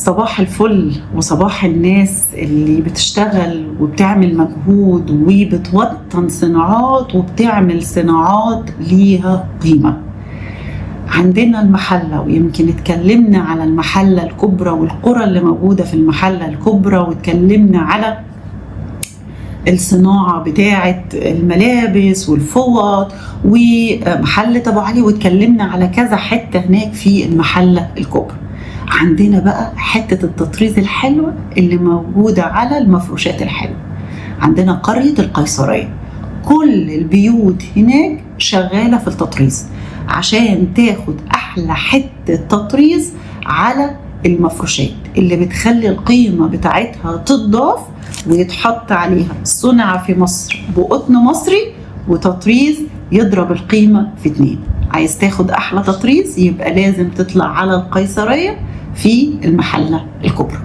صباح الفل وصباح الناس اللي بتشتغل وبتعمل مجهود وبتوطن صناعات وبتعمل صناعات ليها قيمة. عندنا المحلة، ويمكن اتكلمنا على المحلة الكبرى والقرى اللي موجودة في المحلة الكبرى، واتكلمنا على الصناعة بتاعة الملابس والفوط ومحلة أبو علي، واتكلمنا على كذا حتة هناك في المحلة الكبرى. عندنا بقى حتة التطريز الحلوة اللي موجودة على المفروشات الحلوة. عندنا قرية القيصرية، كل البيوت هناك شغالة في التطريز عشان تاخد أحلى حتة تطريز على المفروشات اللي بتخلي القيمة بتاعتها تضاف ويتحط عليها صنع في مصر بقطن مصري وتطريز يضرب القيمة في 2. عايز تاخد أحلى تطريز يبقى لازم تطلع على القيصرية في المحلة الكبرى.